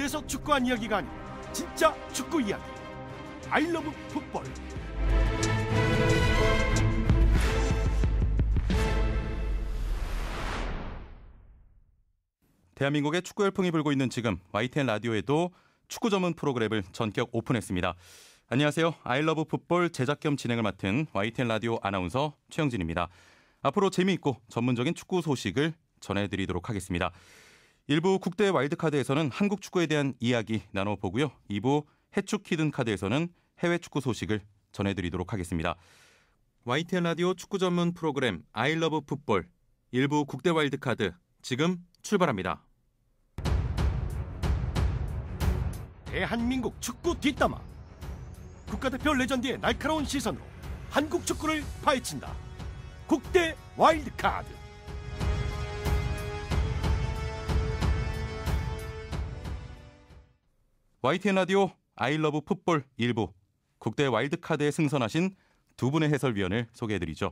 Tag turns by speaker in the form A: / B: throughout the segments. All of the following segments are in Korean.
A: TV에서 축구한 이야기가 아닌 진짜 축구 이야기. 아이러브 풋볼.
B: 대한민국의 축구 열풍이 불고 있는 지금 YTN 라디오에도 축구 전문 프로그램을 전격 오픈했습니다. 안녕하세요. 아이러브 풋볼 제작 겸 진행을 맡은 YTN 라디오 아나운서 최영진입니다. 앞으로 재미있고 전문적인 축구 소식을 전해드리도록 하겠습니다. 1부 국대 와일드카드에서는 한국 축구에 대한 이야기 나눠보고요. 2부 해축 히든카드에서는 해외 축구 소식을 전해드리도록 하겠습니다. YTN 라디오 축구 전문 프로그램 아이러브 풋볼 1부 국대 와일드카드 지금 출발합니다.
A: 대한민국 축구 뒷담화. 국가대표 레전드의 날카로운 시선으로 한국 축구를 파헤친다. 국대 와일드카드.
B: YTN 라디오 아이러브 풋볼 1부 국대 와일드카드에 승선하신 두 분의 해설위원을 소개해드리죠.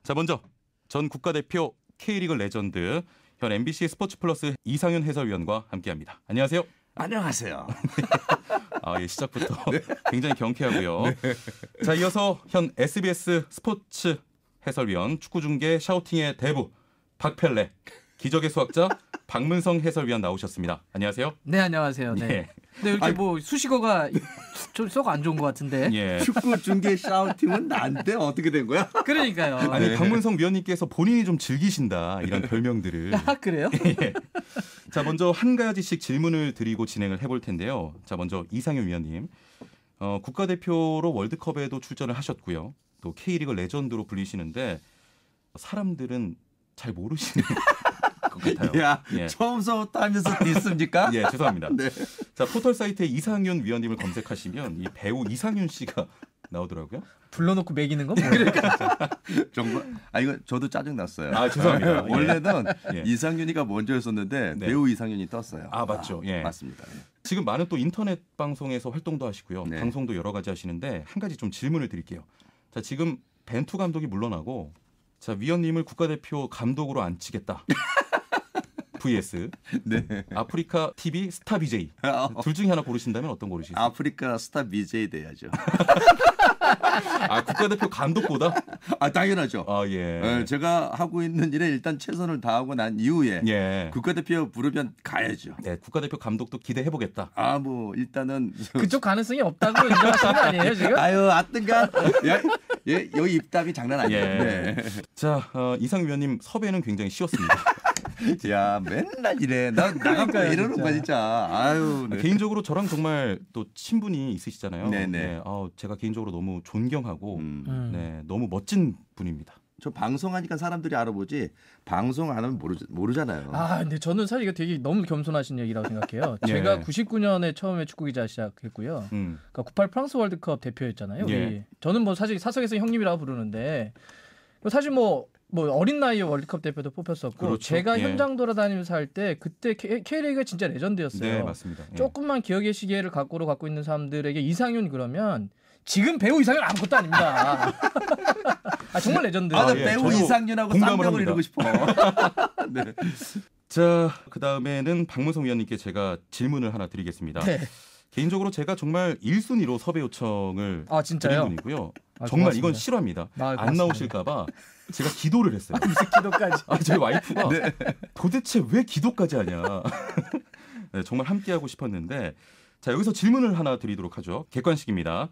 B: 자, 먼저 전 국가대표 K리그 레전드 현 MBC 스포츠 플러스 이상윤 해설위원과 함께합니다. 안녕하세요.
C: 안녕하세요.
B: 예, 시작부터 네. 굉장히 경쾌하고요. 네. 자, 이어서 현 SBS 스포츠 해설위원, 축구중계 샤우팅의 대부 박펠레, 기적의 수학자 박문성 해설위원 나오셨습니다. 안녕하세요.
D: 네, 안녕하세요. 네. 예. 근데 이렇게 뭐 수식어가 좀 썩 안 좋은 것 같은데.
C: 예. 축구 중계 샤우팅은 난데 어떻게 된 거야?
D: 그러니까요.
B: 아니
C: 네.
B: 박문성 위원님께서 본인이 좀 즐기신다 이런 별명들을.
D: 아, 그래요?
B: 예. 자, 먼저 한 가지씩 질문을 드리고 진행을 해볼 텐데요. 자, 먼저 이상윤 위원님, 국가대표로 월드컵에도 출전을 하셨고요. 또 K리그 레전드로 불리시는데 사람들은 잘 모르시는 것 같아요.
C: 야,
B: 예.
C: 처음부터 하면서 디스입니까?
B: 예, 죄송합니다.
C: 네.
B: 자, 포털 사이트에 이상윤 위원님을 검색하시면 이 배우 이상윤 씨가 나오더라고요.
D: 불러놓고 매기는 건 뭐예요?
C: 정말 이거 저도 짜증 났어요.
B: 아, 죄송합니다.
C: 원래는
B: 예.
C: 이상윤이가 먼저였었는데
B: 네.
C: 배우 이상윤이 떴어요.
B: 아, 맞죠. 예.
C: 맞습니다. 예.
B: 지금 많은 또 인터넷 방송에서 활동도 하시고요.
C: 네.
B: 방송도 여러 가지 하시는데 한 가지 좀 질문을 드릴게요. 자, 지금 벤투 감독이 물러나고 자, 위원님을 국가대표 감독으로 앉히겠다. vs
C: 네.
B: 아프리카 TV 스타 BJ. 둘 중에 하나 고르신다면 어떤 거 고르시겠어요?
C: 아프리카 스타 BJ 돼야죠.
B: 아, 국가대표 감독보다?
C: 아, 당연하죠.
B: 아, 예.
C: 네, 제가 하고 있는 일에 일단 최선을 다하고 난 이후에
B: 예.
C: 국가대표 부르면 가야죠.
B: 네, 국가대표 감독도 기대해 보겠다.
C: 아, 뭐 일단은
D: 그쪽 가능성이 없다고 인정하시는 거 아니에요, 지금?
C: 아유, 아뜬가? 예, 여기 입담이 장난 아니에요.
B: 예.
C: 네.
B: 자, 이상 위원님 섭외는 굉장히 쉬웠습니다.
C: 야, 맨날 이래. 나 나가고 이러는 거야 진짜. 아유. 네.
B: 개인적으로 저랑 정말 또 친분이 있으시잖아요.
C: 네네.
B: 네, 제가 개인적으로 너무 존경하고 네, 너무 멋진 분입니다.
C: 저 방송하니까 사람들이 알아보지 방송 안 하면 모르잖아요.
D: 아, 근데 저는 사실 이거 되게 너무 겸손하신 얘기라고 생각해요.
B: 예.
D: 제가 99년에 처음에 축구 기자 시작했고요. 그러니까 98 프랑스 월드컵 대표였잖아요.
B: 예.
D: 저는 뭐 사실 사석에서 형님이라고 부르는데 사실 뭐 어린 나이에 월드컵 대표도 뽑혔었고
B: 그렇죠.
D: 제가
B: 예.
D: 현장 돌아다니면서 할 때 그때 K리그가 진짜 레전드였어요.
B: 네, 맞습니다. 예.
D: 조금만 기억의 시계를 갖고 있는 사람들에게 이상윤 그러면 지금 배우 이상윤 아무것도 아닙니다. 아, 정말 레전드.
C: 나
B: 예,
C: 배우
B: 저도
C: 이상윤하고
B: 공감을
C: 쌍벽을
B: 합니다.
C: 이루고 싶어. 네.
B: 자, 그다음에는 박문성 위원님께 제가 질문을 하나 드리겠습니다.
D: 네.
B: 개인적으로 제가 정말 1순위로 섭외 요청을
D: 아, 진짜요?
B: 드린 분이고요.
D: 아,
B: 정말
D: 고맙습니다.
B: 이건 실화입니다.
D: 아,
B: 안
D: 고맙습니다.
B: 나오실까 봐 제가 기도를 했어요.
D: 무슨 기도까지.
B: 저희 와이프가
C: 네.
B: 도대체 왜 기도까지 하냐. 네, 정말 함께하고 싶었는데 자, 여기서 질문을 하나 드리도록 하죠. 객관식입니다.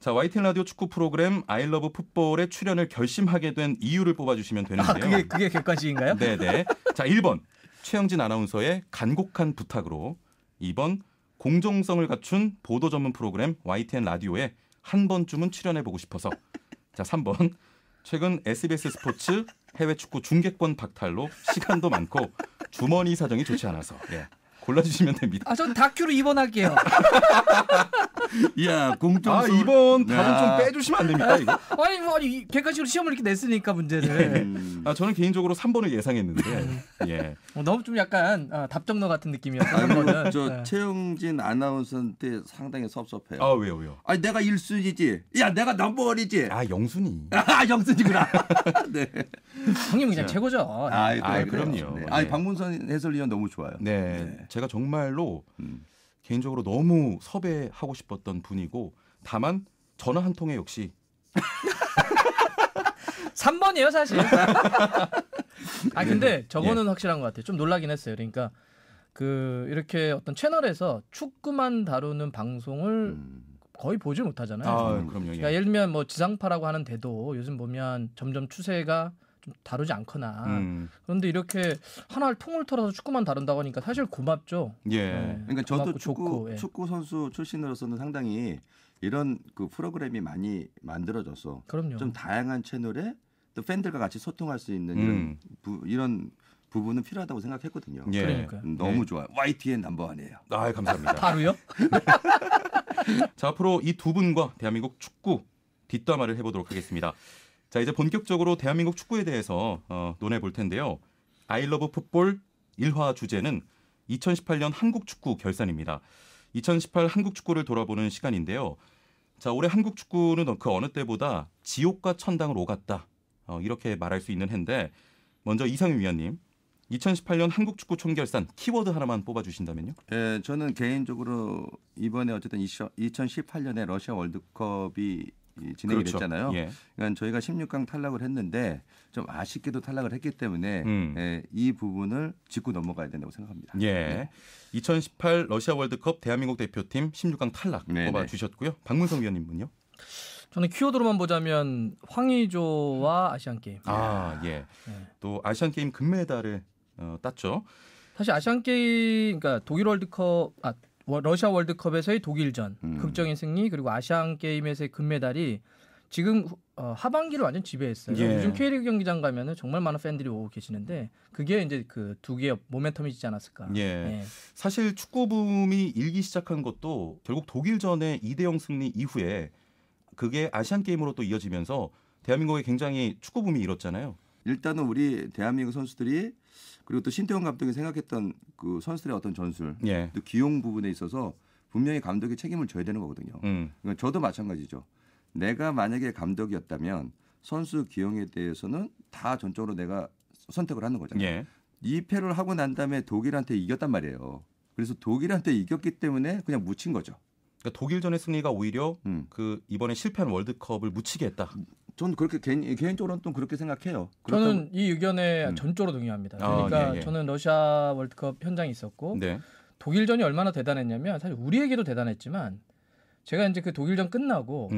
B: 자, YTN 라디오 축구 프로그램 아이러브 풋볼에 출연을 결심하게 된 이유를 뽑아주시면 되는데요.
D: 아, 그게 객관식인가요?
B: 네네. 자, 1번 최영진 아나운서의 간곡한 부탁으로, 2번 공정성을 갖춘 보도 전문 프로그램 YTN 라디오에 한 번쯤은 출연해보고 싶어서, 자, 3번 최근 SBS 스포츠 해외 축구 중계권 박탈로 시간도 많고 주머니 사정이 좋지 않아서 골라주시면 됩니다.
D: 아, 전 다큐로 2번 할게요.
C: 야, 공정성.
B: 2번 답은 좀 빼주시면 안 됩니까, 이거?
D: 아니 객관식으로 시험을 이렇게 냈으니까 문제를.
B: 저는 개인적으로 3번을 예상했는데, 예.
D: 너무 좀 약간 답정너 같은 느낌이었어요.
C: 아니, 저
D: 네.
C: 최영진 아나운서한테 상당히 섭섭해요.
B: 아, 왜요?
C: 아니 내가 1순위지. 야, 내가 넘버원이지.
B: 아, 영순이.
C: 아, 영순이구나. 네.
D: 형님 그냥 최고죠.
C: 아,
B: 그럼요.
C: 네.
B: 네.
C: 아니, 박문선 해설위원 너무 좋아요.
B: 네, 제가 정말로 개인적으로 너무 섭외하고 싶었던 분이고 다만 전화 한 통에 역시
D: 3번이에요 사실. 아 근데 저거는 확실한 것 같아요. 좀 놀라긴 했어요. 그러니까 그 이렇게 어떤 채널에서 축구만 다루는 방송을 거의 보질 못하잖아요.
B: 그럼요.
D: 그러니까 예를 들면 뭐 지상파라고 하는데도 요즘 보면 점점 추세가 좀 다루지 않거나 그런데 이렇게 하나를 통을 털어서 축구만 다룬다고 하니까 사실 고맙죠.
B: 예.
D: 네,
C: 그러니까 저도
D: 고맙고 좋고, 예.
C: 축구 선수 출신으로서는 상당히 이런 그 프로그램이 많이 만들어져서
D: 그럼요.
C: 좀 다양한 채널에 또 팬들과 같이 소통할 수 있는 이런 부분은 필요하다고 생각했거든요.
B: 예.
D: 그러니까요.
C: 너무 좋아요. YTN 넘버원이에요.
B: 아, 감사합니다.
D: 바로요?
B: 자, 앞으로 이 두 분과 대한민국 축구 뒷담화를 해보도록 하겠습니다. 자, 이제 본격적으로 대한민국 축구에 대해서 논해 볼 텐데요. 아이러브 풋볼 1화 주제는 2018년 한국 축구 결산입니다. 2018 한국 축구를 돌아보는 시간인데요. 자, 올해 한국 축구는 그 어느 때보다 지옥과 천당을 오갔다. 이렇게 말할 수 있는 해인데 먼저 이상윤 위원님, 2018년 한국 축구 총결산 키워드 하나만 뽑아주신다면요?
C: 예, 저는 개인적으로 이번에 어쨌든 2018년에 러시아 월드컵이 진행이
B: 그렇죠.
C: 됐잖아요.
B: 예.
C: 그러니까 저희가 16강 탈락을 했는데 좀 아쉽게도 탈락을 했기 때문에 예, 이 부분을 짚고 넘어가야 된다고 생각합니다.
B: 예.
C: 네.
B: 2018 러시아 월드컵 대한민국 대표팀 16강 탈락
C: 네,
B: 뽑아주셨고요. 박문성 위원님은요?
D: 저는 키워드로만 보자면 황의조와 아시안 게임.
B: 아, 예.
D: 네.
B: 또 아시안 게임 금메달을 땄죠.
D: 사실 아시안 게임, 그러니까 독일 월드컵, 러시아 월드컵에서의 독일전 극적인 승리 그리고 아시안 게임에서의 금메달이 지금 하반기를 완전 지배했어요.
B: 예.
D: 요즘 K리그 경기장 가면은 정말 많은 팬들이 오고 계시는데 그게 이제 그 두 개의 모멘텀이지 않았을까.
B: 예. 사실 축구 붐이 일기 시작한 것도 결국 독일전의 2대0 승리 이후에 그게 아시안 게임으로 또 이어지면서 대한민국에 굉장히 축구 붐이 일었잖아요.
C: 일단은 우리 대한민국 선수들이 그리고 또 신태용 감독이 생각했던 그 선수들의 어떤 전술,
B: 예.
C: 또 기용 부분에 있어서 분명히 감독이 책임을 져야 되는 거거든요. 그러니까 저도 마찬가지죠. 내가 만약에 감독이었다면 선수 기용에 대해서는 다 전적으로 내가 선택을 하는 거잖아요.
B: 예.
C: 2패를 하고 난 다음에 독일한테 이겼단 말이에요. 그래서 독일한테 이겼기 때문에 그냥 묻힌 거죠.
B: 그러니까 독일전의 승리가 오히려 그 이번에 실패한 월드컵을 묻히게 했다.
C: 저는 그렇게 개인적으로는 또 그렇게 생각해요.
D: 저는 이 의견에 전적으로 동의합니다. 그러니까
B: 예.
D: 저는 러시아 월드컵 현장에 있었고
B: 네.
D: 독일전이 얼마나 대단했냐면 사실 우리에게도 대단했지만 제가 이제 그 독일전 끝나고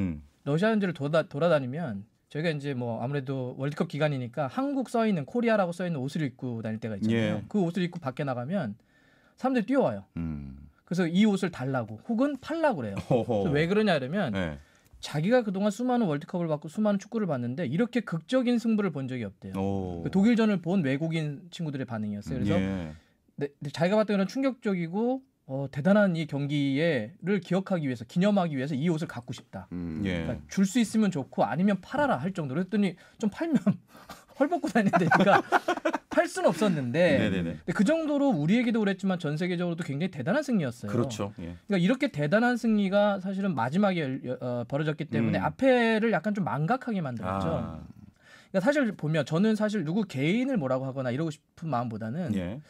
D: 러시아 현지를 돌아다니면 저희가 이제 뭐 아무래도 월드컵 기간이니까 한국 써 있는 코리아라고 써 있는 옷을 입고 다닐 때가 있잖아요.
B: 예.
D: 그 옷을 입고 밖에 나가면 사람들이 뛰어와요. 그래서 이 옷을 달라고 혹은 팔라고 그래요. 그래서 왜 그러냐 그러면
B: 네.
D: 자기가 그동안 수많은 월드컵을 받고 수많은 축구를 봤는데 이렇게 극적인 승부를 본 적이 없대요. 그 독일전을 본 외국인 친구들의 반응이었어요. 그래서
B: 예.
D: 자기가 봤던 그런 충격적이고 대단한 이 경기를 기억하기 위해서 기념하기 위해서 이 옷을 갖고 싶다.
B: 예.
D: 그러니까 줄 수 있으면 좋고 아니면 팔아라 할 정도로 했더니 좀 팔면 헐벗고 다니니까 팔 수는 없었는데
B: 네네네.
D: 근데 그 정도로 우리에게도 그랬지만 전 세계적으로도 굉장히 대단한 승리였어요.
B: 그렇죠. 예.
D: 그러니까 이렇게 대단한 승리가 사실은 마지막에 벌어졌기 때문에 앞에를 약간 좀 망각하게 만들었죠. 그러니까 사실 보면 저는 사실 누구 개인을 뭐라고 하거나 이러고 싶은 마음보다는
B: 예.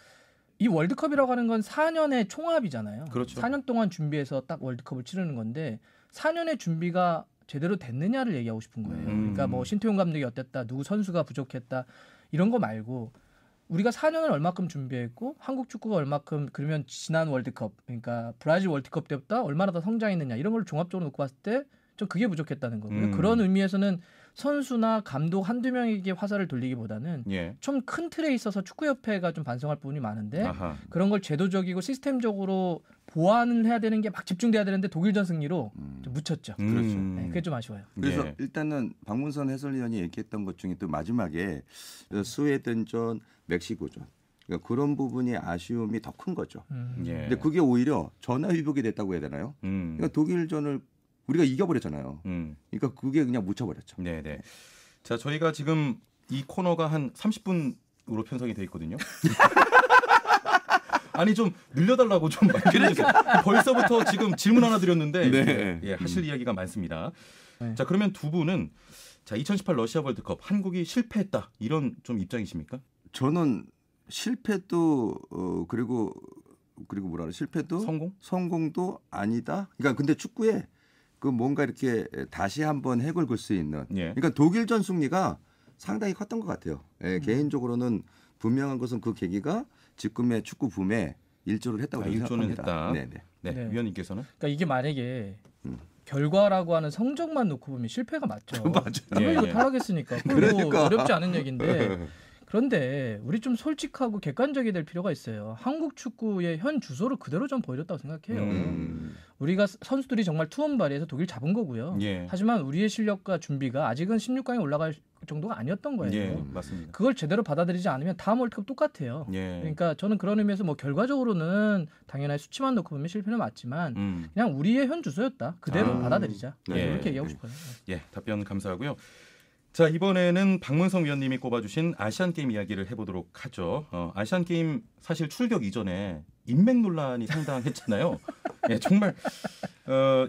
D: 이 월드컵이라고 하는 건 4년의 총합이잖아요.
B: 그렇죠.
D: 4년 동안 준비해서 딱 월드컵을 치르는 건데 4년의 준비가 제대로 됐느냐를 얘기하고 싶은 거예요. 그러니까 뭐 신태용 감독이 어땠다, 누구 선수가 부족했다 이런 거 말고 우리가 4년을 얼마큼 준비했고 한국 축구가 얼마큼 그러면 지난 월드컵 그러니까 브라질 월드컵 때보다 얼마나 더 성장했느냐 이런 걸 종합적으로 놓고 봤을 때 좀 그게 부족했다는 거고요. 그런 의미에서는 선수나 감독 한두 명에게 화살을 돌리기보다는
B: 예.
D: 좀 큰 틀에 있어서 축구협회가 좀 반성할 부분이 많은데
B: 아하.
D: 그런 걸 제도적이고 시스템적으로 보완을 해야 되는 게 막 집중돼야 되는데 독일전 승리로 좀 묻혔죠.
C: 그렇죠.
D: 네, 그게 좀 아쉬워요.
C: 그래서
B: 예.
C: 일단은 박문선 해설위원이 얘기했던 것 중에 또 마지막에 스웨덴전, 멕시코전 그러니까 그런 부분이 아쉬움이 더 큰 거죠.
B: 예.
C: 근데 그게 오히려 전화위복이 됐다고 해야 되나요? 그러니까 독일전을 우리가 이겨버렸잖아요. 그러니까 그게 그냥 묻혀버렸죠.
B: 네네. 자, 저희가 지금 이 코너가 한 30분으로 편성이 돼 있거든요. 아니 좀 늘려달라고 좀 말해주세요. 벌써부터 지금 질문 하나 드렸는데
C: 네.
B: 예, 하실 이야기가 많습니다.
D: 네.
B: 자, 그러면 두 분은 자 2018 러시아 월드컵 한국이 실패했다 이런 좀 입장이십니까?
C: 저는 실패도 그리고 그리고 뭐라 그래 실패도
B: 성공도
C: 아니다. 그러니까 근데 축구에 그 뭔가 이렇게 다시 한번 핵을 굴 수 있는.
B: 예.
C: 그러니까 독일전 승리가 상당히 컸던 것 같아요. 예, 개인적으로는 분명한 것은 그 계기가 지금의 축구 붐에 일조를 했다고
B: 일조는
C: 생각합니다.
B: 했다. 네. 위원님께서는?
D: 그러니까 이게 만약에 결과라고 하는 성적만 놓고 보면 실패가 맞죠.
C: 맞아요.
D: 이거 타락했으니까. 그리고 어렵지 않은 얘기인데 그런데 우리 좀 솔직하고 객관적이 될 필요가 있어요. 한국 축구의 현 주소를 그대로 좀 보여줬다고 생각해요. 우리가 선수들이 정말 투혼 발휘해서 독일 잡은 거고요.
B: 예.
D: 하지만 우리의 실력과 준비가 아직은 16강에 올라갈 정도가 아니었던 거예요.
B: 예, 맞습니다.
D: 그걸 제대로 받아들이지 않으면 다음 월드컵 똑같아요.
B: 예.
D: 그러니까 저는 그런 의미에서 뭐 결과적으로는 당연히 수치만 놓고 보면 실패는 맞지만 그냥 우리의 현 주소였다. 그대로 받아들이자.
B: 네.
D: 그렇게 얘기하고 싶어요.
B: 예, 답변 감사하고요. 자, 이번에는 박문성 위원님이 꼽아주신 아시안게임 이야기를 해보도록 하죠. 아시안게임 사실 출격 이전에 인맥 논란이 상당했잖아요. 예, 정말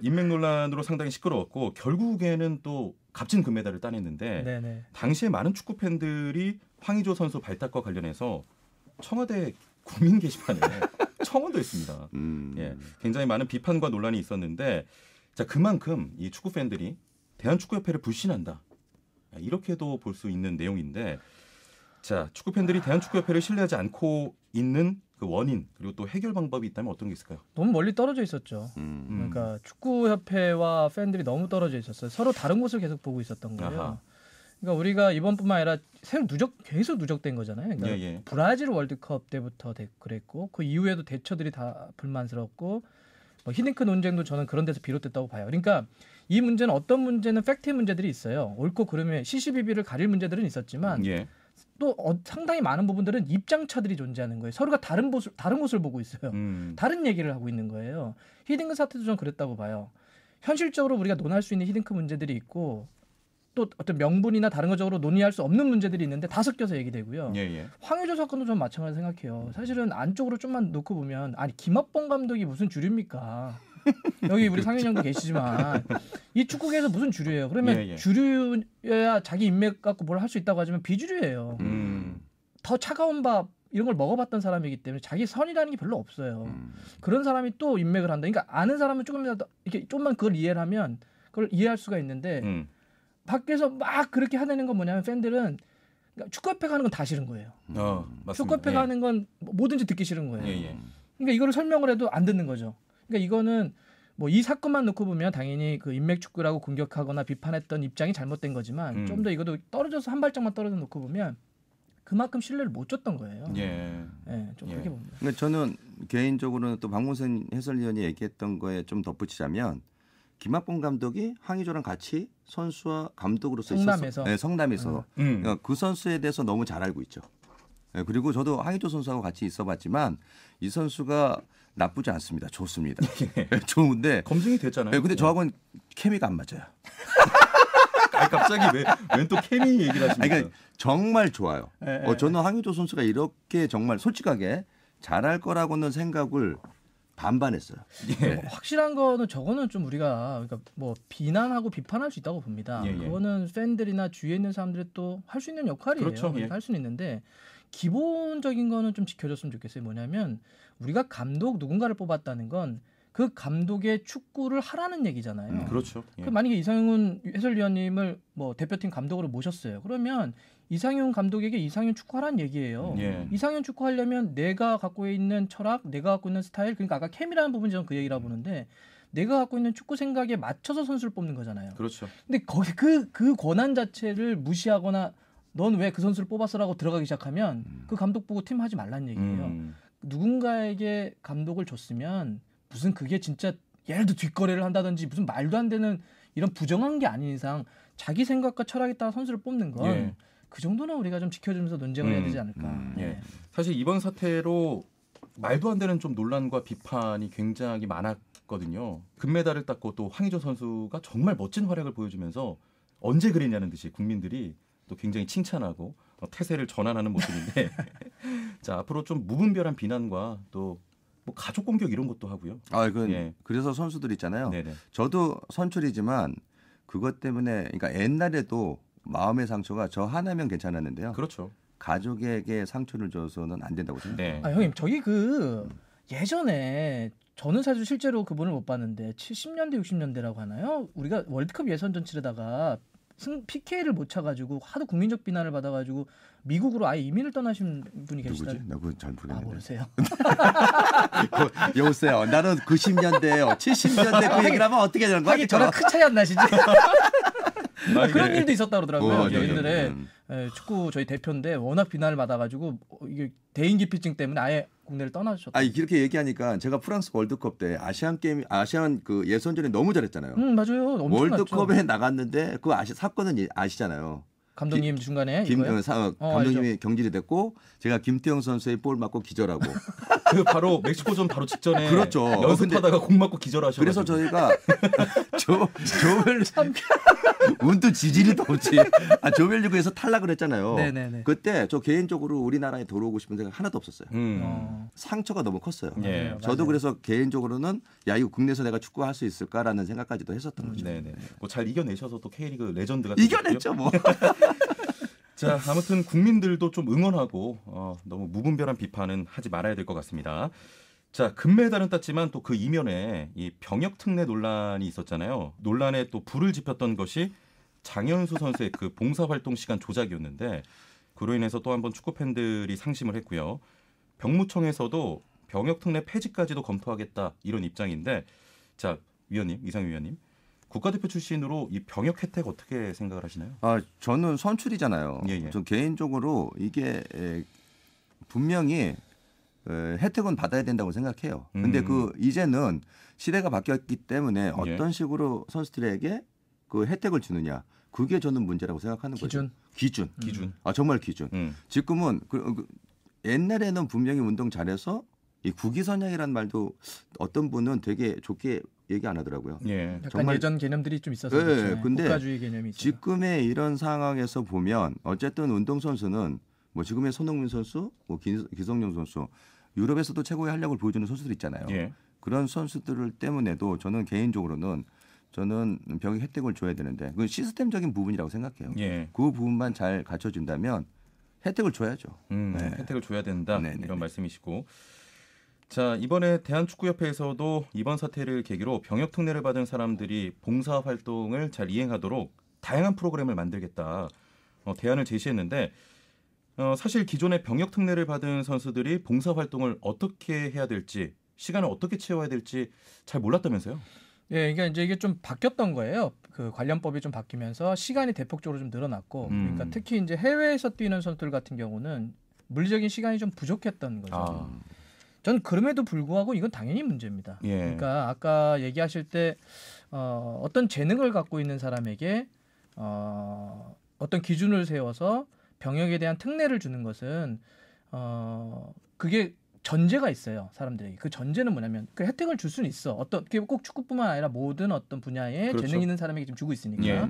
B: 인맥 논란으로 상당히 시끄러웠고 결국에는 또 값진 금메달을 따냈는데
D: 네네.
B: 당시에 많은 축구 팬들이 황의조 선수 발탁과 관련해서 청와대 국민 게시판에 청원도 했습니다. 예, 굉장히 많은 비판과 논란이 있었는데 자, 그만큼 이 축구 팬들이 대한축구협회를 불신한다. 이렇게도 볼 수 있는 내용인데 자, 축구 팬들이 대한축구협회를 신뢰하지 않고 있는 그 원인 그리고 또 해결 방법이 있다면 어떤 게 있을까요?
D: 너무 멀리 떨어져 있었죠. 그러니까 축구협회와 팬들이 너무 떨어져 있었어요. 서로 다른 곳을 계속 보고 있었던 거예요.
B: 아하.
D: 그러니까 우리가 이번뿐만 아니라 계속 누적된 거잖아요. 그러니까
B: 예.
D: 브라질 월드컵 때부터 그랬고 그 이후에도 대처들이 다 불만스럽고 뭐 히딩크 논쟁도 저는 그런 데서 비롯됐다고 봐요. 그러니까 이 문제는 어떤 문제는 팩트의 문제들이 있어요. 옳고 그름의 시시비비를 가릴 문제들은 있었지만
B: 예.
D: 또 상당히 많은 부분들은 입장차들이 존재하는 거예요. 서로가 다른 곳을 보고 있어요. 다른 얘기를 하고 있는 거예요. 히딩크 사태도 저는 그랬다고 봐요. 현실적으로 우리가 논할 수 있는 히딩크 문제들이 있고 또 어떤 명분이나 다른 것적으로 논의할 수 없는 문제들이 있는데 다 섞여서 얘기되고요.
B: 예.
D: 황의조 사건도 전 마찬가지로 생각해요. 사실은 안쪽으로 좀만 놓고 보면 아니 김학봉 감독이 무슨 주류입니까? 여기 우리 상현 형도 계시지만 이 축구계에서 무슨 주류예요? 그러면 주류여야 자기 인맥 갖고 뭘 할 수 있다고 하지만 비주류예요. 더 차가운 밥 이런 걸 먹어봤던 사람이기 때문에 자기 선이라는 게 별로 없어요. 그런 사람이 또 인맥을 한다. 그러니까 아는 사람은 조금이라도 이렇게 좀만 그걸 이해를 하면 그걸 이해할 수가 있는데 밖에서 막 그렇게 하는 건 뭐냐면 팬들은 그러니까 축구협회가 하는 건 다 싫은 거예요.
B: 맞습니다.
D: 축구협회가 하는 건 뭐든지 듣기 싫은 거예요.
B: 예.
D: 그러니까 이거를 설명을 해도 안 듣는 거죠. 그러니까 이거는 뭐 이 사건만 놓고 보면 당연히 그 인맥 축구라고 공격하거나 비판했던 입장이 잘못된 거지만 좀 더 이것도 떨어져서 한 발짝만 떨어져 놓고 보면 그만큼 신뢰를 못 줬던 거예요. 좀 그렇게 봅니다.
C: 그러니까 저는 개인적으로는 또 박문선 해설위원이 얘기했던 거에 좀 덧붙이자면 김학봉 감독이 황의조랑 같이 선수와 감독으로서
D: 성남에서
C: 성남에서 그러니까 그 선수에 대해서 너무 잘 알고 있죠. 그리고 저도 황의조 선수하고 같이 있어봤지만 이 선수가 나쁘지 않습니다. 좋습니다. 좋은데
B: 검증이 됐잖아요.
C: 근데 저하고는 케미가 안 맞아요.
B: 갑자기 왜 또 케미 얘기를 하십니까?
C: 그러니까 정말 좋아요. 저는 황의조 선수가 이렇게 정말 솔직하게 잘할 거라고는 생각을 반반했어요.
D: 뭐 확실한 거는 저거는 좀 우리가 그러니까 뭐 비난하고 비판할 수 있다고 봅니다. 그거는 팬들이나 주위에 있는 사람들이 또 할 수 있는 역할이에요.
B: 그렇죠.
D: 할 수는 있는데 기본적인 거는 좀 지켜줬으면 좋겠어요. 뭐냐면 우리가 감독 누군가를 뽑았다는 건 그 감독의 축구를 하라는 얘기잖아요.
B: 그렇죠.
D: 그 만약에 이상윤 해설위원님을 뭐 대표팀 감독으로 모셨어요. 그러면 이상윤 감독에게 이상윤 축구하라는 얘기예요. 이상윤 축구하려면 내가 갖고 있는 철학, 내가 갖고 있는 스타일, 그러니까 아까 캠이라는 부분이 저는 그 얘기라고 보는데 내가 갖고 있는 축구 생각에 맞춰서 선수를 뽑는 거잖아요.
B: 그렇죠.
D: 근데 거기 그 권한 자체를 무시하거나 넌 왜 그 선수를 뽑았어라고 들어가기 시작하면 그 감독 보고 팀 하지 말란 얘기예요. 누군가에게 감독을 줬으면 무슨 그게 진짜 예를 들어 뒷거래를 한다든지 무슨 말도 안 되는 이런 부정한 게 아닌 이상 자기 생각과 철학에 따라 선수를 뽑는 건 그 정도는 우리가 좀 지켜주면서 논쟁을 해야 되지 않을까.
B: 사실 이번 사태로 말도 안 되는 좀 논란과 비판이 굉장히 많았거든요. 금메달을 땄고 또 황의조 선수가 정말 멋진 활약을 보여주면서 언제 그랬냐는 듯이 국민들이 또 굉장히 칭찬하고 태세를 전환하는 모습인데 자, 앞으로 좀 무분별한 비난과 또 뭐 가족 공격 이런 것도 하고요.
C: 그래서 선수들 있잖아요.
B: 네네.
C: 저도 선출이지만 그것 때문에 그러니까 옛날에도 마음의 상처가 저 하나면 괜찮았는데요.
B: 그렇죠.
C: 가족에게 상처를 줘서는 안 된다고 생각해요.
D: 형님 저기 예전에 저는 사실 실제로 그분을 못 봤는데 70년대 60년대라고 하나요? 우리가 월드컵 예선전 치르다가 PK를 못 차가지고 하도 국민적 비난을 받아가지고 미국으로 아예 이민을 떠나신 분이 계시다.
C: 누구지? 나 그건 잘 모르겠는데.
D: 모르세요?
C: 여보세요. 나는 90년대예요. 70년대 그 얘기를 하면 어떻게 되는 거야?
D: 하긴 저랑 큰 차이 안 나시지? 그런 일도 있었다 그러더라고요.
C: 네.
D: 옛날에 축구 저희 대표인데 워낙 비난을 받아가지고 이게 대인기피증 때문에 아예 국내를 떠나셨다.
C: 이렇게 얘기하니까 제가 프랑스 월드컵 때 아시안 그 예선전에 너무 잘했잖아요.
D: 맞아요. 엄청
C: 월드컵에
D: 났죠.
C: 나갔는데 그 사건은 아시잖아요.
D: 감독님 중간에
C: 감독님이 경질이 됐고 제가 김태형 선수의 볼 맞고 기절하고
B: 그 바로 멕시코전 바로 직전에
C: 그렇죠.
B: 연습하다가 공 맞고 기절하셔.
C: 그래서 저희가 조별 운도 지지리도 없지. 조별리그에서 탈락을 했잖아요.
D: 네네네.
C: 그때 저 개인적으로 우리나라에 돌아오고 싶은 생각 하나도 없었어요. 상처가 너무 컸어요.
B: 예.
C: 저도
D: 맞아요.
C: 그래서 개인적으로는 야 이거 국내에서 내가 축구할 수 있을까라는 생각까지도 했었던 거죠.
B: 네네. 뭐 잘 이겨내셔서 또 K리그 레전드가
C: 이겨냈죠 뭐.
B: 자, 아무튼 국민들도 좀 응원하고 너무 무분별한 비판은 하지 말아야 될 것 같습니다. 자, 금메달은 땄지만 또 그 이면에 이 병역 특례 논란이 있었잖아요. 논란에 또 불을 지폈던 것이 장현수 선수의 그 봉사활동 시간 조작이었는데 그로 인해서 또 한 번 축구 팬들이 상심을 했고요. 병무청에서도 병역 특례 폐지까지도 검토하겠다 이런 입장인데 자, 위원님, 이상윤 위원님. 국가대표 출신으로 이 병역 혜택 어떻게 생각을 하시나요?
C: 저는 선출이잖아요.
B: 예.
C: 저 개인적으로 이게 분명히 혜택은 받아야 된다고 생각해요. 근데 이제는 시대가 바뀌었기 때문에 어떤 식으로 선수들에게 그 혜택을 주느냐 그게 저는 문제라고 생각하는 거죠. 기준. 정말 기준. 지금은 옛날에는 분명히 운동 잘해서 이 국위선양이라는 말도 어떤 분은 되게 좋게 얘기 안 하더라고요.
B: 예.
D: 약간
C: 정말
D: 예전 개념들이 좀 있어서
C: 네,
D: 그렇죠.
C: 근데
D: 국가주의 개념이 있어요.
C: 지금의 이런 상황에서 보면 어쨌든 운동선수는 뭐 지금의 손흥민 선수, 뭐 기성용 선수 유럽에서도 최고의 활약을 보여주는 선수들 있잖아요.
B: 예.
C: 그런 선수들 때문에도 저는 개인적으로는 병역 혜택을 줘야 되는데 그건 시스템적인 부분이라고 생각해요.
B: 예.
C: 그 부분만 잘 갖춰준다면 혜택을 줘야죠. 네.
B: 혜택을 줘야 된다
C: 네네네.
B: 이런 말씀이시고 자 이번에 대한축구협회에서도 이번 사태를 계기로 병역 특례를 받은 사람들이 봉사활동을 잘 이행하도록 다양한 프로그램을 만들겠다 대안을 제시했는데 사실 기존에 병역 특례를 받은 선수들이 봉사활동을 어떻게 해야 될지 시간을 어떻게 채워야 될지 잘 몰랐다면서요?
D: 예, 그러니까 이제 이게 좀 바뀌었던 거예요. 그 관련법이 좀 바뀌면서 시간이 대폭적으로 좀 늘어났고, 그러니까 특히 이제 해외에서 뛰는 선수들 같은 경우는 물리적인 시간이 좀 부족했던 거죠. 저는 그럼에도 불구하고 이건 당연히 문제입니다.
B: 예.
D: 그러니까 아까 얘기하실 때 어떤 재능을 갖고 있는 사람에게 어떤 기준을 세워서 병역에 대한 특례를 주는 것은 그게 전제가 있어요. 사람들에게. 그 전제는 뭐냐면 그 혜택을 줄 수는 있어. 어떤 그게 꼭 축구뿐만 아니라 모든 어떤 분야에
B: 그렇죠.
D: 재능 있는 사람에게 지금 주고 있으니까
B: 예.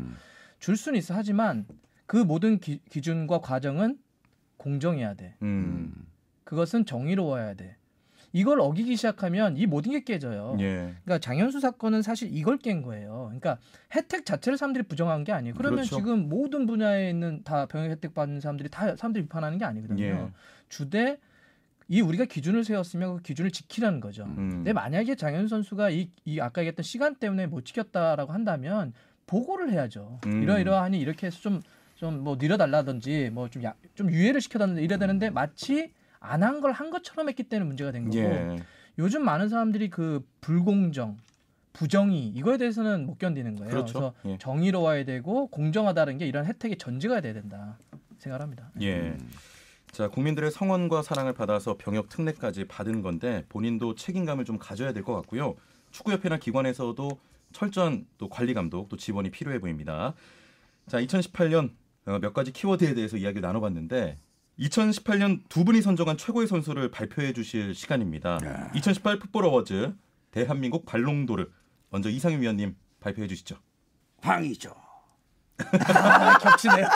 D: 줄 수는 있어. 하지만 그 모든 기준과 과정은 공정해야 돼. 그것은 정의로워야 돼. 이걸 어기기 시작하면 이 모든 게 깨져요.
B: 예.
D: 그러니까 장현수 사건은 사실 이걸 깬 거예요. 그러니까 혜택 자체를 사람들이 부정한 게 아니에요. 그러면
B: 그렇죠.
D: 지금 모든 분야에 있는 다 병역 혜택 받는 사람들이 다 사람들이 비판하는 게 아니거든요.
B: 예.
D: 주되 이 우리가 기준을 세웠으면 그 기준을 지키라는 거죠. 근데 만약에 장현수 선수가 이 아까 얘기했던 시간 때문에 못 지켰다라고 한다면 보고를 해야죠. 이러이러하니 이렇게 해서 좀 뭐 늘려달라든지 뭐 좀 유예를 시켜달라든지 이래야 되는데 마치 안 한 걸 한 것처럼 했기 때문에 문제가 된 거고
B: 예.
D: 요즘 많은 사람들이 그 불공정, 부정의 이거에 대해서는 못 견디는 거예요.
B: 그렇죠.
D: 그래서
B: 예.
D: 정의로워야 되고 공정하다는 게 이런 혜택의 전제가 돼야 된다 생각합니다.
B: 예. 자, 국민들의 성원과 사랑을 받아서 병역 특례까지 받은 건데 본인도 책임감을 좀 가져야 될 것 같고요. 축구협회나 기관에서도 철저한 또 관리 감독 또 지원이 필요해 보입니다. 자, 2018년 몇 가지 키워드에 대해서 이야기를 나눠봤는데 2018년 두 분이 선정한 최고의 선수를 발표해 주실 시간입니다. 2018 풋볼 어워즈 대한민국 발롱도르 먼저 이상윤 위원님 발표해 주시죠.
C: 황이죠.
D: 겹치네요.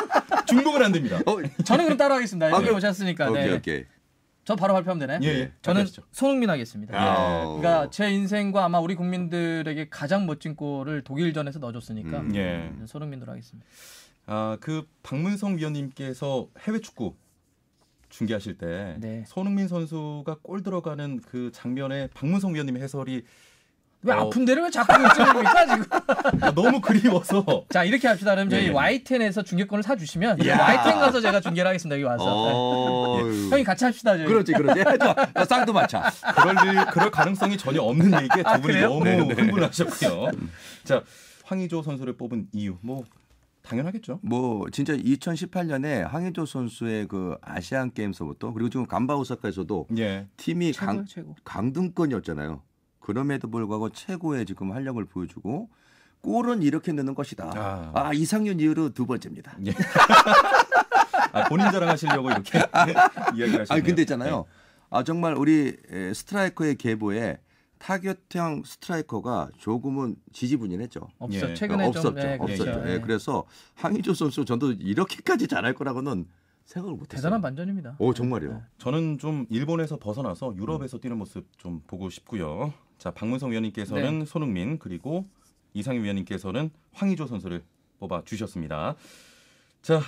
B: 중복은 안 됩니다.
D: 저는 그럼 따라하겠습니다. 여기
C: 오케이.
D: 오셨으니까. 네.
C: 오케이.
D: 저 바로 발표하면 되나요?
B: 예.
D: 저는
B: 발표하시죠.
D: 손흥민 하겠습니다. 그러니까 제 인생과 아마 우리 국민들에게 가장 멋진 골을 독일전에서 넣어줬으니까
B: 예.
D: 손흥민으로 하겠습니다.
B: 그 박문성 위원님께서 해외 축구 중계하실 때
D: 네.
B: 손흥민 선수가 골 들어가는 그 장면에 박문성 위원님 해설이
D: 왜 아픈 데를 왜 자꾸 찔립니까 지금?
B: 너무 그리워서.
D: 자 이렇게 합시다. 그럼 저희
B: 예.
D: YTN에서 중계권을 사주시면
C: 야.
D: YTN 가서 제가 중계를 하겠습니다. 여기 와서. 네. 형이 같이 합시다. 저희.
C: 그렇지. 쌍도 맞춰.
B: 그럴 가능성이 전혀 없는 얘기에 두 분이
D: 그래요?
B: 너무
C: 네네.
B: 흥분하셨고요. 자, 황의조 선수를 뽑은 이유 뭐 당연하겠죠.
C: 뭐 진짜 2018년에 황의조 선수의 그 아시안 게임서부터 그리고 지금 간바 오사카에서도
B: 예.
C: 팀이
D: 최고.
C: 강등권이었잖아요. 그럼에도 불구하고 최고의 지금 활력을 보여주고 골은 이렇게 넣는 것이다. 이상윤 이후로 두 번째입니다.
B: 예. 본인 자랑하시려고 이렇게 이야기를 하시네요.
C: 아니 근데 있잖아요. 정말 우리 스트라이커의 계보에 타격형 스트라이커가 조금은 지지분열했죠.
D: 없어.
B: 예.
D: 최근에 좀
C: 없었죠.
D: 네, 그렇죠.
C: 없었죠.
D: 예.
C: 그래서 황의조 선수 전도 이렇게까지 잘할 거라고는 생각을 못했어요.
D: 대단한 반전입니다.
C: 오 정말요.
D: 네.
B: 저는 좀 일본에서 벗어나서 유럽에서 뛰는 모습 좀 보고 싶고요. 자, 박문성 위원님께서는 손흥민 그리고 이상희 위원님께서는 황의조 선수를 뽑아 주셨습니다. 자,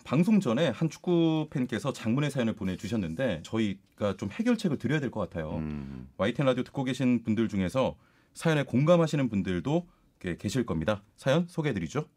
B: 방송 전에 한 축구 팬께서 장문의 사연을 보내주셨는데 저희가 좀 해결책을 드려야 될 것 같아요. YTN 라디오 듣고 계신 분들 중에서 사연에 공감하시는 분들도 꽤 계실 겁니다. 사연 소개해드리죠.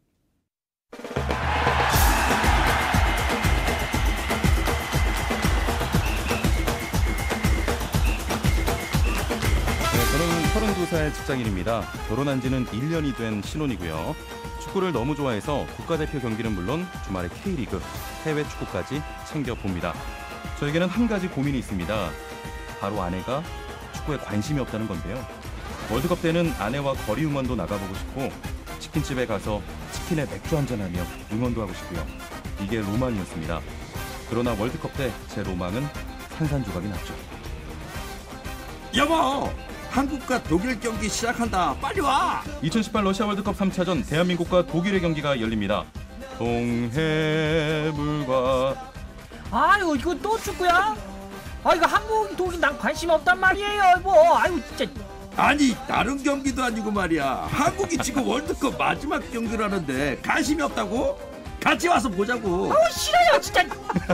B: 저는 32살 직장인입니다. 결혼한 지는 1년이 된 신혼이고요. 축구를 너무 좋아해서 국가대표 경기는 물론 주말에 K리그, 해외 축구까지 챙겨봅니다. 저에게는 한 가지 고민이 있습니다. 바로 아내가 축구에 관심이 없다는 건데요. 월드컵 때는 아내와 거리 응원도 나가보고 싶고 치킨집에 가서 치킨에 맥주 한잔하며 응원도 하고 싶고요. 이게 로망이었습니다. 그러나 월드컵 때 제 로망은 산산조각이 났죠.
C: 여보, 한국과 독일 경기 시작한다. 빨리 와.
B: 2018 러시아 월드컵 3차전 대한민국과 독일의 경기가 열립니다. 동해물과
E: 아유 이거 또 축구야? 아 이거 한국 독일 난 관심 없단 말이에요 뭐. 아유 진짜.
C: 아니 다른 경기도 아니고 말이야. 한국이 지금 월드컵 마지막 경기라는데 관심이 없다고? 같이 와서 보자고.
E: 아우 싫어요 진짜.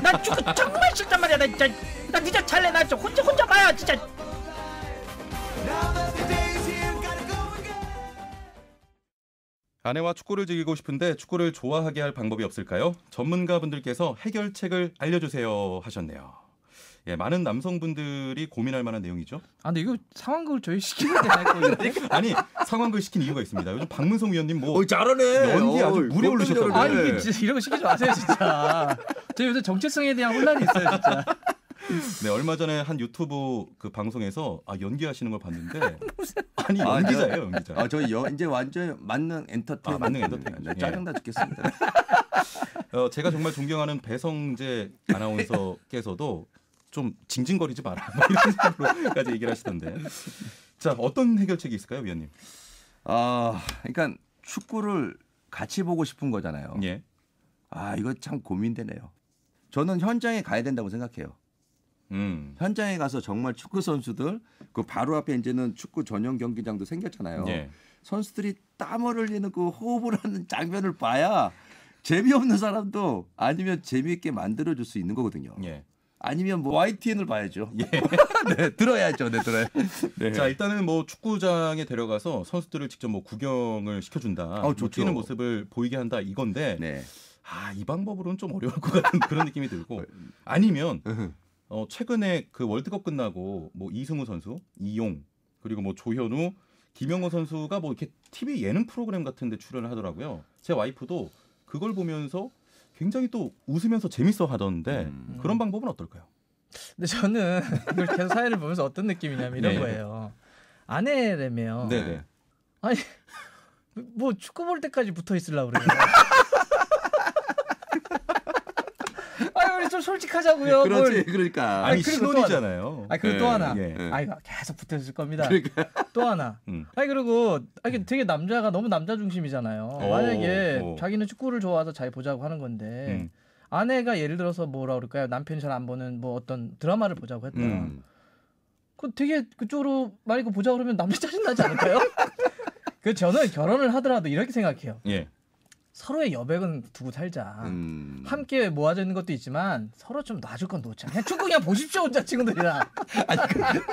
E: 난 축구 정말 싫단 말이야. 나 진짜 나 진짜 잘래. 나 진짜 혼자 봐요 진짜.
B: 아내와 축구를 즐기고 싶은데 축구를 좋아하게 할 방법이 없을까요? 전문가분들께서 해결책을 알려주세요 하셨네요. 예, 많은 남성분들이 고민할 만한 내용이죠.
D: 근데 이거 상황극을 저희 시키는 데 할거예요.
B: 아니 상황극 시킨 이유가 있습니다. 요즘 박문성 위원님 뭐
C: 잘하네.
B: 연기 아주 물에 오르셨다고.
D: 아니 이거 진짜 이런 거 시키지 마세요 진짜. 저희 요새 정체성에 대한 혼란이 있어요 진짜.
B: 네, 얼마 전에 한 유튜브 그 방송에서 연기하시는 걸 봤는데 아니 연기자예요, 연기자.
C: 저희 이제 완전 만능 엔터테인먼트.
B: 만능 엔터테인먼트.
C: 짜증나 죽겠습니다.
B: 제가 정말 존경하는 배성재 아나운서께서도 좀 징징거리지 마라 뭐 이런 식으로까지 얘기를 하시던데. 자, 어떤 해결책이 있을까요, 위원님?
C: 그러니까 축구를 같이 보고 싶은 거잖아요.
B: 예.
C: 이거 참 고민되네요. 저는 현장에 가야 된다고 생각해요. 현장에 가서 정말 축구 선수들 그 바로 앞에 이제는 축구 전용 경기장도 생겼잖아요.
B: 예.
C: 선수들이 땀을 흘리는 그 호흡을 하는 장면을 봐야 재미없는 사람도 아니면 재미있게 만들어줄 수 있는 거거든요.
B: 예.
C: 아니면 뭐 YTN을 봐야죠.
B: 예.
C: 네, 들어야죠. 네, 들어요. 네.
B: 자, 일단은 뭐 축구장에 데려가서 선수들을 직접 뭐 구경을 시켜준다, 뭐
C: 좋죠.
B: 뛰는 모습을 보이게 한다 이건데,
C: 네.
B: 이 방법으로는 좀 어려울 것 같은 그런 느낌이 들고, 아니면 최근에 그 월드컵 끝나고 뭐 이승우 선수, 이용 그리고 뭐 조현우, 김영호 선수가 뭐 이렇게 TV 예능 프로그램 같은데 출연을 하더라고요. 제 와이프도 그걸 보면서 굉장히 또 웃으면서 재밌어 하던데 그런 방법은 어떨까요?
D: 근데 저는 이걸 계속 사연을 보면서 어떤 느낌이냐면 이런
B: 네.
D: 거예요. 아내라며.
B: 네네.
D: 아니 뭐 축구 볼 때까지 붙어 있으려고 그래요. 아니 우리 좀 솔직하자고요.
C: 그렇지. 그러니까.
B: 아니
D: 그리고 또
B: 신혼이잖아요.
D: 그리고 또 하나.
B: 예.
D: 아니 계속 붙어 있을 겁니다.
C: 그러니까.
D: 또 하나. 아니 그리고 이게 되게 남자가 너무 남자 중심이잖아요. 만약에 자기는 축구를 좋아해서 잘 보자고 하는 건데 아내가 예를 들어서 뭐라 그럴까요? 남편이 잘 안 보는 뭐 어떤 드라마를 보자고 했다. 그 되게 그쪽으로 만약 보자 그러면 남자 짜증 나지 않을까요? 그 저는 결혼을 하더라도 이렇게 생각해요.
B: 예.
D: 서로의 여백은 두고 살자. 함께 모아져 있는 것도 있지만 서로 좀 놔줄 건 놓자. 그냥 축구 그냥 보십시오 혼자 친구들이랑.
C: 아니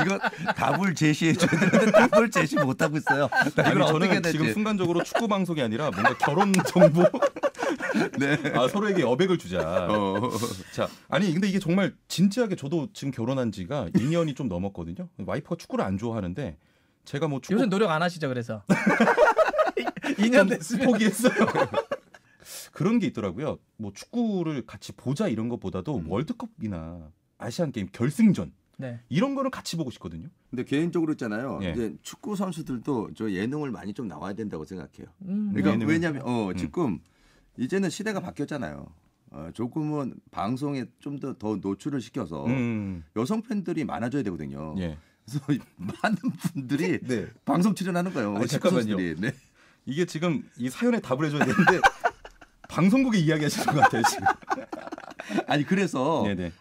C: 이거 답을 제시해 줘야 되는데 답을 제시 못 하고 있어요.
B: 아니, 저는 지금 순간적으로 축구 방송이 아니라 뭔가 결혼 정보.
C: 네.
B: 아, 서로에게 여백을 주자. 자, 아니 근데 이게 정말 진지하게 저도 지금 결혼한 지가 2년이 좀 넘었거든요. 와이프가 축구를 안 좋아하는데 제가 뭐 축구
D: 요새 노력 안 하시죠 그래서. 2년 됐으면
B: 포기했어요. 그런 게 있더라고요. 뭐 축구를 같이 보자 이런 것보다도 월드컵이나 아시안 게임 결승전
D: 네.
B: 이런 거는 같이 보고 싶거든요.
C: 근데 개인적으로 있잖아요.
B: 예.
C: 이제 축구 선수들도 저 예능을 많이 좀 나와야 된다고 생각해요.
B: 예능을.
C: 그러니까 왜냐하면 지금 이제는 시대가 바뀌었잖아요. 조금은 방송에 좀 더 노출을 시켜서 여성 팬들이 많아져야 되거든요.
B: 예.
C: 그래서 많은 분들이
B: 네.
C: 방송 출연하는 거예요.
B: 아니, 잠깐만요.
C: 네.
B: 이게 지금 이 사연에 답을 해줘야 되는데 방송국에 이야기하시는 것 같아요 지금.
C: 아니 그래서
B: 네네.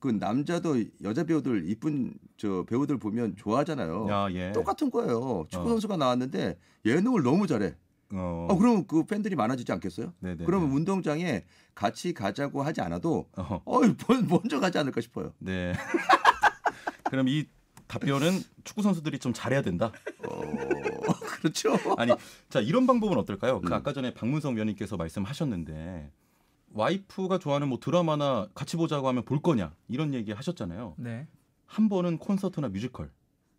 C: 그 남자도 여자 배우들 이쁜 저 배우들 보면 좋아하잖아요.
B: 야, 예.
C: 똑같은 거예요. 축구 선수가 나왔는데 예능을 너무 잘해. 그러면 그 팬들이 많아지지 않겠어요?
B: 네네.
C: 그러면 운동장에 같이 가자고 하지 않아도 먼저 가지 않을까 싶어요.
B: 네. 그럼 이 답변은 축구 선수들이 좀 잘해야 된다.
C: 그렇죠.
B: 아니, 자 이런 방법은 어떨까요? 그 아까 전에 박문성 위원님께서 말씀하셨는데 와이프가 좋아하는 뭐 드라마나 같이 보자고 하면 볼 거냐 이런 얘기 하셨잖아요.
D: 네.
B: 한 번은 콘서트나 뮤지컬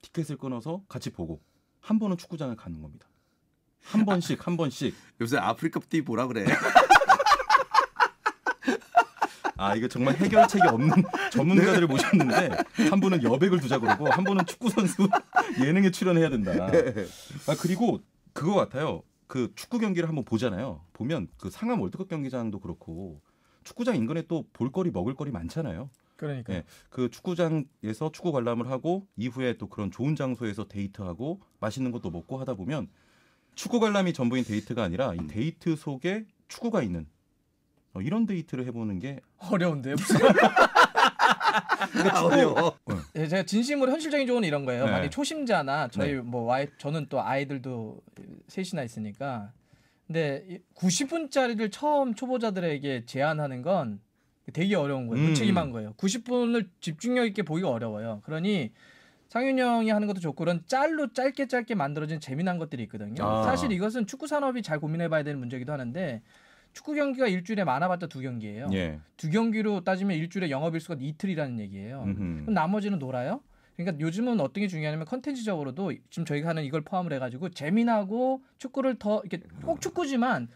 B: 티켓을 끊어서 같이 보고 한 번은 축구장을 가는 겁니다. 한 번씩.
C: 요새 아프리카 TV 보라 그래.
B: 아, 이거 정말 해결책이 없는 전문가들을 모셨는데 한 분은 여백을 두자 그러고 한 분은 축구 선수 예능에 출연해야 된다. 아, 그리고 그거 같아요. 그 축구 경기를 한번 보잖아요. 보면 그 상암 월드컵 경기장도 그렇고 축구장 인근에 또 볼거리 먹을거리 많잖아요.
D: 그러니까.
B: 네, 그 축구장에서 축구 관람을 하고 이후에 또 그런 좋은 장소에서 데이트하고 맛있는 것도 먹고 하다 보면 축구 관람이 전부인 데이트가 아니라 이 데이트 속에 축구가 있는 이런 데이트를 해보는 게
D: 어려운데요.
C: 어려워.
D: 네, 제가 진심으로 현실적인 조언은 이런 거예요.
B: 네.
D: 만약 초심자나 저희
B: 네.
D: 뭐 저는 또 아이들도 셋이나 있으니까. 근데 90분짜리를 처음 초보자들에게 제안하는 건 되게 어려운 거예요. 무책임한 거예요. 90분을 집중력 있게 보기가 어려워요. 그러니 상윤 형이 하는 것도 좋고 그런 짤로 짧게 만들어진 재미난 것들이 있거든요.
B: 아.
D: 사실 이것은 축구 산업이 잘 고민해봐야 되는 문제이기도 하는데 축구 경기가 일주일에 많아봤자 2경기예요.
B: 예.
D: 2경기로 따지면 일주일에 영업일수가 이틀이라는 얘기예요. 그럼 나머지는 놀아요? 그러니까 요즘은 어떤 게 중요하냐면 컨텐츠적으로도 지금 저희가 하는 이걸 포함을 해가지고 재미나고 축구를 더 이렇게 꼭 축구지만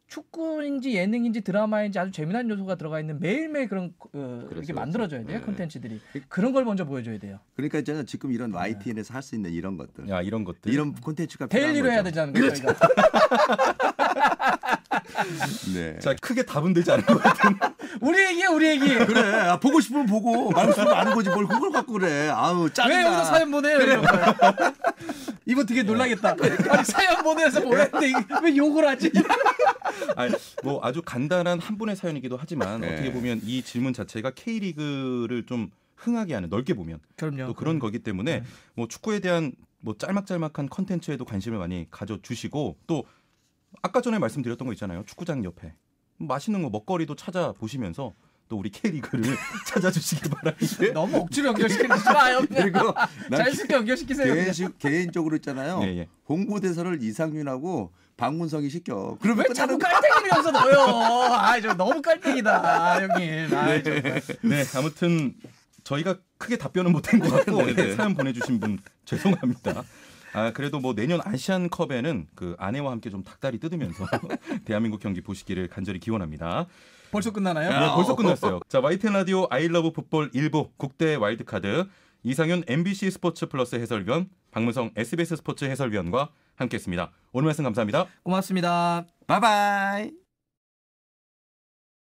D: 축구인지 예능인지 드라마인지 아주 재미난 요소가 들어가 있는 매일매일 그런 이렇게 만들어져야 돼요. 컨텐츠들이. 그런 걸 먼저 보여줘야 돼요.
C: 그러니까 저는 지금 이런 YTN에서 할 수 있는 이런 것들.
B: 야, 이런 것들.
C: 이런 콘텐츠가 필요한
D: 데일리로
C: 거죠.
D: 해야 되자는 거죠. 저희가.
C: 네.
B: 자, 크게 답은 되지 않을 것 같은.
D: 우리 얘기.
C: 그래. 보고 싶으면 보고 말고 싶으면 아는 거지 뭘 그걸 갖고 그래. 아우 짜증나.
D: 왜 여기서 사연 보내요? 그래. 이거 되게 놀라겠다. 아니, 사연 보내서 보냈는데 왜 욕을 하지?
B: 아니, 뭐 아주 간단한 한 분의 사연이기도 하지만
C: 네.
B: 어떻게 보면 이 질문 자체가 K리그를 좀 흥하게 하는 넓게 보면
D: 그럼요.
B: 또 그런 거기 때문에 뭐 축구에 대한 뭐 짤막짤막한 컨텐츠에도 관심을 많이 가져주시고 또 아까 전에 말씀드렸던 거 있잖아요. 축구장 옆에 맛있는 거 먹거리도 찾아보시면서 또 우리 K리그를 찾아주시길 바랍니다.
D: 너무 억지로 연결시키지 마요.
C: 그리고 난
D: 자연스럽게 연결시키세요.
C: 개인적으로 있잖아요.
B: 예.
C: 홍보대사를 이상윤하고 박문성이 시켜. 그러면
D: 왜 자꾸 깔때기를 여기서 넣어요? 저 너무 깔때기다, 형님.
B: 네, 아무튼 저희가 크게 답변은 못한 것 같고
C: 네네.
B: 사연 보내주신 분 죄송합니다. 아, 그래도 뭐 내년 아시안컵에는 그 아내와 함께 좀 닭다리 뜯으면서 대한민국 경기 보시기를 간절히 기원합니다.
D: 벌써 끝나나요?
B: 네, 벌써 끝났어요. 자, YTN 라디오 아이러브 풋볼 1부 국대 와일드카드 이상윤 MBC 스포츠 플러스 해설위원, 박문성 SBS 스포츠 해설위원과 함께했습니다. 오늘 말씀 감사합니다.
D: 고맙습니다.
C: 바이바이.